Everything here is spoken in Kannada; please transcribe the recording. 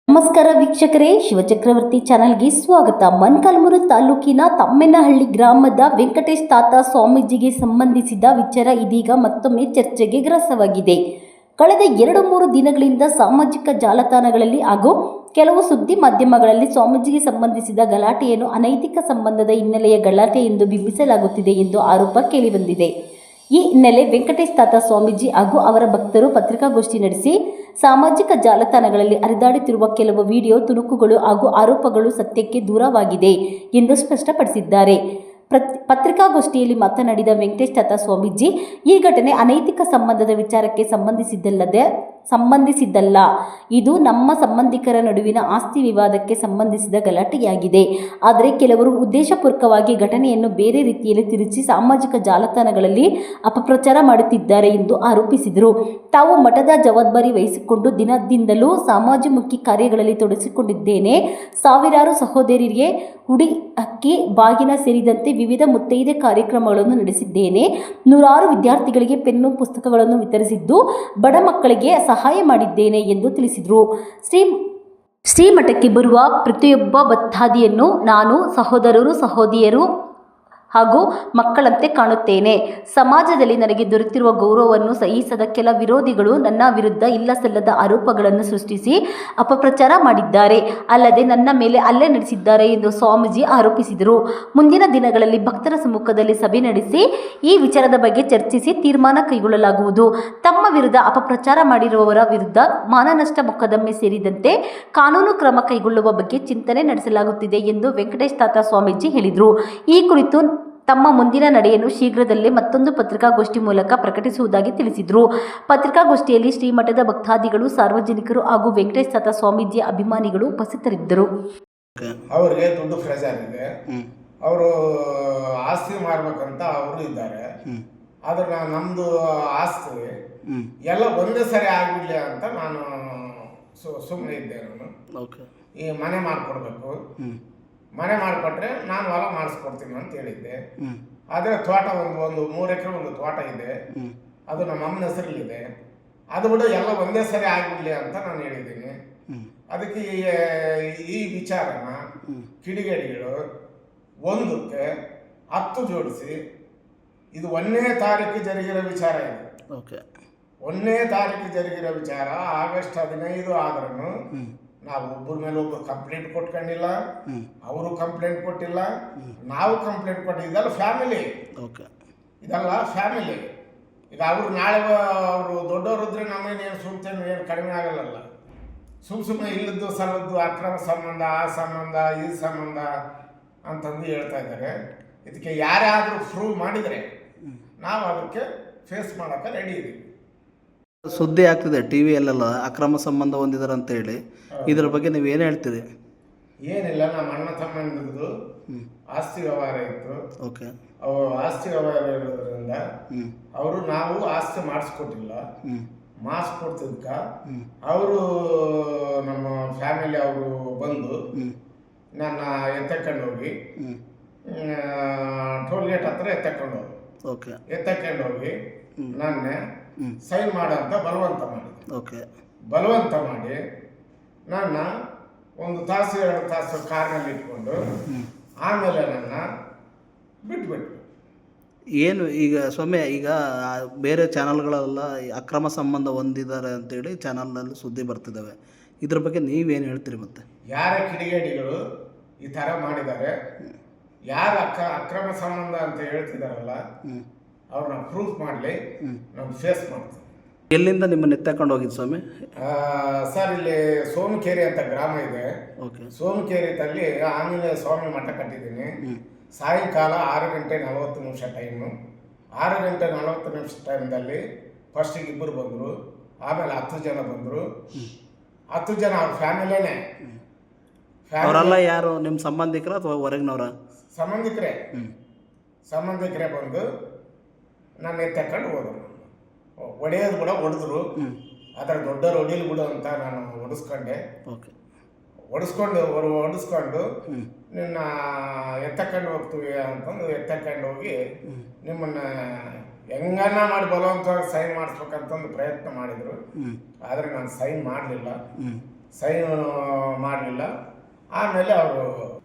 ನಮಸ್ಕಾರ ವೀಕ್ಷಕರೇ, ಶಿವಚಕ್ರವರ್ತಿ ಚಾನೆಲ್ಗೆ ಸ್ವಾಗತ. ಮೊಳಕಾಲ್ಮೂರು ತಾಲೂಕಿನ ತಮ್ಮೇನಹಳ್ಳಿ ಗ್ರಾಮದ ವೆಂಕಟೇಶ ತಾತ ಸ್ವಾಮೀಜಿಗೆ ಸಂಬಂಧಿಸಿದ ವಿಚಾರ ಇದೀಗ ಮತ್ತೊಮ್ಮೆ ಚರ್ಚೆಗೆ ಗ್ರಾಸವಾಗಿದೆ. ಕಳೆದ 2-3 ದಿನಗಳಿಂದ ಸಾಮಾಜಿಕ ಜಾಲತಾಣಗಳಲ್ಲಿ ಹಾಗೂ ಕೆಲವು ಸುದ್ದಿ ಮಾಧ್ಯಮಗಳಲ್ಲಿ ಸ್ವಾಮೀಜಿಗೆ ಸಂಬಂಧಿಸಿದ ಗಲಾಟೆಯನ್ನು ಅನೈತಿಕ ಸಂಬಂಧದ ಹಿನ್ನೆಲೆಯ ಗಲಾಟೆ ಎಂದು ಬಿಂಬಿಸಲಾಗುತ್ತಿದೆ ಎಂದು ಆರೋಪ ಕೇಳಿಬಂದಿದೆ. ಈ ಹಿನ್ನೆಲೆ ವೆಂಕಟೇಶ ತಾತ ಸ್ವಾಮೀಜಿ ಹಾಗೂ ಅವರ ಭಕ್ತರು ಪತ್ರಿಕಾಗೋಷ್ಠಿ ನಡೆಸಿ ಸಾಮಾಜಿಕ ಜಾಲತಾಣಗಳಲ್ಲಿ ಹರಿದಾಡುತ್ತಿರುವ ಕೆಲವು ವಿಡಿಯೋ ತುಣುಕುಗಳು ಹಾಗೂ ಆರೋಪಗಳು ಸತ್ಯಕ್ಕೆ ದೂರವಾಗಿದೆ ಎಂದು ಸ್ಪಷ್ಟಪಡಿಸಿದ್ದಾರೆ. ಪತ್ರಿಕಾಗೋಷ್ಠಿಯಲ್ಲಿ ಮಾತನಾಡಿದ ವೆಂಕಟೇಶ ತಾತ ಸ್ವಾಮೀಜಿ, ಈ ಘಟನೆ ಅನೈತಿಕ ಸಂಬಂಧದ ವಿಚಾರಕ್ಕೆ ಸಂಬಂಧಿಸಿದ್ದಲ್ಲ. ಇದು ನಮ್ಮ ಸಂಬಂಧಿಕರ ನಡುವಿನ ಆಸ್ತಿ ವಿವಾದಕ್ಕೆ ಸಂಬಂಧಿಸಿದ ಗಲಾಟೆಯಾಗಿದೆ. ಆದರೆ ಕೆಲವರು ಉದ್ದೇಶಪೂರ್ವಕವಾಗಿ ಘಟನೆಯನ್ನು ಬೇರೆ ರೀತಿಯಲ್ಲಿ ತಿರುಚಿ ಸಾಮಾಜಿಕ ಜಾಲತಾಣಗಳಲ್ಲಿ ಅಪಪ್ರಚಾರ ಮಾಡುತ್ತಿದ್ದಾರೆ ಎಂದು ಆರೋಪಿಸಿದರು. ತಾವು ಮಠದ ಜವಾಬ್ದಾರಿ ವಹಿಸಿಕೊಂಡು ದಿನದಿಂದಲೂ ಸಮಾಜಮುಖಿ ಕಾರ್ಯಗಳಲ್ಲಿ ತೊಡಗಿಸಿಕೊಂಡಿದ್ದೇನೆ. ಸಾವಿರಾರು ಸಹೋದರಿಯರಿಗೆ ಉಡಿ ಅಕ್ಕಿ ಬಾಗಿನ ಸೇರಿದಂತೆ ವಿವಿಧ ಮುತ್ತೈದೆ ಕಾರ್ಯಕ್ರಮಗಳನ್ನು ನಡೆಸಿದ್ದೇನೆ. ನೂರಾರು ವಿದ್ಯಾರ್ಥಿಗಳಿಗೆ ಪೆನ್ನು ಪುಸ್ತಕಗಳನ್ನು ವಿತರಿಸಿದ್ದು ಬಡ ಮಕ್ಕಳಿಗೆ ಸಹಾಯ ಮಾಡಿದ್ದೇನೆ ಎಂದು ತಿಳಿಸಿದರು. ಶ್ರೀಮಠಕ್ಕೆ ಬರುವ ಪ್ರತಿಯೊಬ್ಬ ಭಕ್ತಾದಿಯನ್ನು ನಾನು ಸಹೋದರರು ಸಹೋದರಿಯರು ಹಾಗೂ ಮಕ್ಕಳಂತೆ ಕಾಣುತ್ತೇನೆ. ಸಮಾಜದಲ್ಲಿ ನನಗೆ ದೊರೆತಿರುವ ಗೌರವವನ್ನು ಸಹಿಸದ ಕೆಲ ವಿರೋಧಿಗಳು ನನ್ನ ವಿರುದ್ಧ ಇಲ್ಲಸಲ್ಲದ ಆರೋಪಗಳನ್ನು ಸೃಷ್ಟಿಸಿ ಅಪಪ್ರಚಾರ ಮಾಡಿದ್ದಾರೆ. ಅಲ್ಲದೆ ನನ್ನ ಮೇಲೆ ಹಲ್ಲೆ ನಡೆಸಿದ್ದಾರೆ ಎಂದು ಸ್ವಾಮೀಜಿ ಆರೋಪಿಸಿದರು. ಮುಂದಿನ ದಿನಗಳಲ್ಲಿ ಭಕ್ತರ ಸಮ್ಮುಖದಲ್ಲಿ ಸಭೆ ನಡೆಸಿ ಈ ವಿಚಾರದ ಬಗ್ಗೆ ಚರ್ಚಿಸಿ ತೀರ್ಮಾನ ಕೈಗೊಳ್ಳಲಾಗುವುದು. ತಮ್ಮ ವಿರುದ್ಧ ಅಪಪ್ರಚಾರ ಮಾಡಿರುವವರ ವಿರುದ್ಧ ಮಾನನಷ್ಟ ಮೊಕದ್ದಮೆ ಸೇರಿದಂತೆ ಕಾನೂನು ಕ್ರಮ ಕೈಗೊಳ್ಳುವ ಬಗ್ಗೆ ಚಿಂತನೆ ನಡೆಸಲಾಗುತ್ತಿದೆ ಎಂದು ವೆಂಕಟೇಶ ತಾತ ಸ್ವಾಮೀಜಿ ಹೇಳಿದರು. ಈ ಕುರಿತು ತಮ್ಮ ಮುಂದಿನ ನಡೆಯನ್ನು ಶೀಘ್ರದಲ್ಲೇ ಮತ್ತೊಂದು ಪತ್ರಿಕಾಗೋಷ್ಠಿ ಮೂಲಕ ಪ್ರಕಟಿಸುವುದಾಗಿ ತಿಳಿಸಿದರು. ಪತ್ರಿಕಾಗೋಷ್ಠಿಯಲ್ಲಿ ಶ್ರೀಮಠದ ಭಕ್ತಾದಿಗಳು, ಸಾರ್ವಜನಿಕರು ಹಾಗೂ ವೆಂಕಟೇಶ ತಾತ ಸ್ವಾಮೀಜಿಯ ಅಭಿಮಾನಿಗಳು ಉಪಸ್ಥಿತರಿದ್ದರು. ಅವರಿಗೆ ದುಡ್ಡು ಪ್ರೆಷರ್ ಇದೆ, ಅವರು ಆಸ್ತಿ ಮಾರ್ಬೇಕಂತ ಅವರು ಇದ್ದಾರೆ. ಆದ್ರೆ ನಮ್ದು ಆಸ್ತಿ ಎಲ್ಲ ಒಂದೇ ಸರಿ ಆಗ್ಬಿಡ್ಲಿ ಅಂತ ನಾನು ಸುಮ್ಮನೆ ಇದ್ದೆ. ನಾನು ಈ ಮನೆ ಮಾಡಿಕೊಡ್ಬೇಕು, ಮನೆ ಮಾಡಿಕೊಟ್ರೆ ನಾನು ಹೊಲ ಮಾಡಿಸ್ಕೊಡ್ತೀನಿ ಅಂತ ಹೇಳಿದ್ದೆ. ಆದರೆ ತೋಟ ಒಂದು 3 ಎಕರೆ ಒಂದು ತೋಟ ಇದೆ, ಅದು ನಮ್ಮ ಅಮ್ಮನ ಹೆಸರಲ್ಲಿದೆ. ಅದು ಬಿಡು ಎಲ್ಲ ಒಂದೇ ಸರಿ ಆಗಿಬಿಡ್ಲಿ ಅಂತ ನಾನು ಹೇಳಿದ್ದೀನಿ. ಅದಕ್ಕೆ ಈ ವಿಚಾರನ ಕಿಡಿಗೇಡಿಗಳು 1ಕ್ಕೆ 10 ಜೋಡಿಸಿ ಇದು 1ನೇ ತಾರೀಕು ಜರುಗಿರೋ ವಿಚಾರ ಇದೆ. 1ನೇ ತಾರೀಕು ಜರುಗಿರೋ ವಿಚಾರ ಆಗಸ್ಟ್ 15 ಆದ್ರೂ ನಾವು ಒಬ್ಬರ ಮೇಲೆ ಒಬ್ಬರು ಕಂಪ್ಲೇಂಟ್ ಕೊಟ್ಕೊಂಡಿಲ್ಲ, ಅವರು ಕಂಪ್ಲೇಂಟ್ ಕೊಟ್ಟಿಲ್ಲ, ನಾವು ಕಂಪ್ಲೇಂಟ್ ಕೊಟ್ಟಿದ್ದಲ್ಲ. ಫ್ಯಾಮಿಲಿ ಇದೆಲ್ಲ ಫ್ಯಾಮಿಲಿ. ಈಗ ಅವರು ನಾಳೆ ಅವರು ದೊಡ್ಡವರಿದ್ರೆ ನಮಗೇನು ಸುಮ್ತೇನು ಏನು ಕಡಿಮೆ ಆಗಲ್ಲ. ಸುಮ್ಮನೆ ಇಲ್ಲದ್ದು ಸಲ್ಲದ್ದು ಅಕ್ರಮ ಸಂಬಂಧ, ಆ ಸಂಬಂಧ, ಈ ಸಂಬಂಧ ಅಂತಂದು ಹೇಳ್ತಾ ಇದ್ದಾರೆ. ಇದಕ್ಕೆ ಯಾರಾದರೂ ಪ್ರೂವ್ ಮಾಡಿದರೆ ನಾವು ಅದಕ್ಕೆ ಫೇಸ್ ಮಾಡೋಕ್ಕೆ ರೆಡಿ ಇದ್ದೀವಿ. ಸುದ್ದಿ ಆಗ್ತಿದೆ ಟಿವಿಯಲ್ಲೆಲ್ಲ ಅಕ್ರಮ ಸಂಬಂಧ ಹೊಂದಿದ್ದಾರೆ ಅಂತ ಹೇಳಿ, ಇದ್ರ ಬಗ್ಗೆ ನೀವು ಏನು ಹೇಳ್ತೀರಿ? ಏನಿಲ್ಲ, ನಮ್ಮ ಅಣ್ಣ ತಮ್ಮಂದಿರದು ಆಸ್ತಿ ವ್ಯವಹಾರ ಇತ್ತು. ಆಸ್ತಿ ವ್ಯವಹಾರ ಇರೋದ್ರಿಂದ ನಾವು ಆಸ್ತಿ ಮಾಡಿಸ್ಕೊಟ್ಟಿಲ್ಲ. ಮಾಡಿಸ್ಕೊಡ್ತಿದ್ಕ ಅವರು ನಮ್ಮ ಫ್ಯಾಮಿಲಿ ಅವರು ಬಂದು ನನ್ನ ಎತ್ತಕೊಂಡು ಹೋಗಿ ಟೋಲ್ ಗೇಟ್ ಹತ್ರ ಎತ್ತಕೊಂಡು ಹೋಗಿ ನನ್ನ ಸೈನ್ ಮಾಡಂತ ಬಲವಂತ ಮಾಡಿದೆ. ಬಲವಂತ ಮಾಡಿ ನನ್ನ 1 ತಾಸು 2 ತಾಸು ಕಾರ್ನಲ್ಲಿ ಇಟ್ಕೊಂಡು ಆಮೇಲೆ ನನ್ನ ಬಿಟ್ಬಿಟ್ಟು. ಏನು ಈಗ ಸ್ವಾಮಿ, ಈಗ ಬೇರೆ ಚಾನಲ್ಗಳೆಲ್ಲ ಅಕ್ರಮ ಸಂಬಂಧ ಹೊಂದಿದ್ದಾರೆ ಅಂತೇಳಿ ಚಾನಲ್ನಲ್ಲಿ ಸುದ್ದಿ ಬರ್ತಿದ್ದಾವೆ. ಇದ್ರ ಬಗ್ಗೆ ನೀವೇನು ಹೇಳ್ತೀರಿ? ಮತ್ತೆ ಯಾರ ಕಿಡಿಗೇಡಿಗಳು ಈ ಥರ ಮಾಡಿದ್ದಾರೆ, ಯಾರು ಅಕ್ರಮ ಸಂಬಂಧ ಅಂತ ಹೇಳ್ತಿದಾರಲ್ಲ ಅವ್ರನ್ನ ಪ್ರೂಫ್ ಮಾಡಲಿ, ನಾವು ಫೇಸ್ ಮಾಡ್ತೀವಿ. ಎಲ್ಲಿಂದ ನಿಮ್ಮನ್ನು ಎತ್ತಕೊಂಡು ಹೋಗಿದ್ದು ಸ್ವಾಮಿ? ಸರ್, ಇಲ್ಲಿ ಸೋಮಕೇರಿ ಅಂತ ಗ್ರಾಮ ಇದೆ. ಸೋಮಕೇರಿದಲ್ಲಿ ಆಂಜನೇಯ ಸ್ವಾಮಿ ಮಠ ಕಟ್ಟಿದ್ದೀನಿ. ಸಾಯಂಕಾಲ 6:40 ಟೈಮು. 6:40 ಟೈಮ್ದಲ್ಲಿ ಫಸ್ಟಿಗೆ 2 ಬಂದರು, ಆಮೇಲೆ 10 ಜನ ಬಂದರು. 10 ಜನ ಅವ್ರ ಫ್ಯಾಮಿಲಿನೇ. ಅವರೆಲ್ಲ ಯಾರು, ನಿಮ್ಮ ಸಂಬಂಧಿಕರ ಅಥವಾ ಹೊರಗಿನವರ? ಸಂಬಂಧಿಕರೇ ಬಂದು ನನ್ನ ತಕೊಂಡು ಹೋದರು. ಹೊಡೆಯೋದು ಕೂಡ ಹೊಡೆದ್ರು. ಅದರ ದೊಡ್ಡವರು ಹೊಡಿಲಿ ಬಿಡು ಅಂತ ನಾನು ಹೊಡಿಸ್ಕೊಂಡು ನಿನ್ನ ಎತ್ತಕೊಂಡು ಹೋಗ್ತೀವಿ ಅಂತಂದು ಎತ್ತಕೊಂಡು ಹೋಗಿ ನಿಮ್ಮನ್ನು ಹೆಂಗನ್ನ ಮಾಡಿ ಬಲವಂತವಾಗಿ ಸೈನ್ ಮಾಡಿಸ್ಬೇಕಂತಂದು ಪ್ರಯತ್ನ ಮಾಡಿದರು. ಆದರೆ ನಾನು ಸೈನ್ ಮಾಡಲಿಲ್ಲ. ಸೈನ್ ಮಾಡಲಿಲ್ಲ. ಆಮೇಲೆ ಅವರು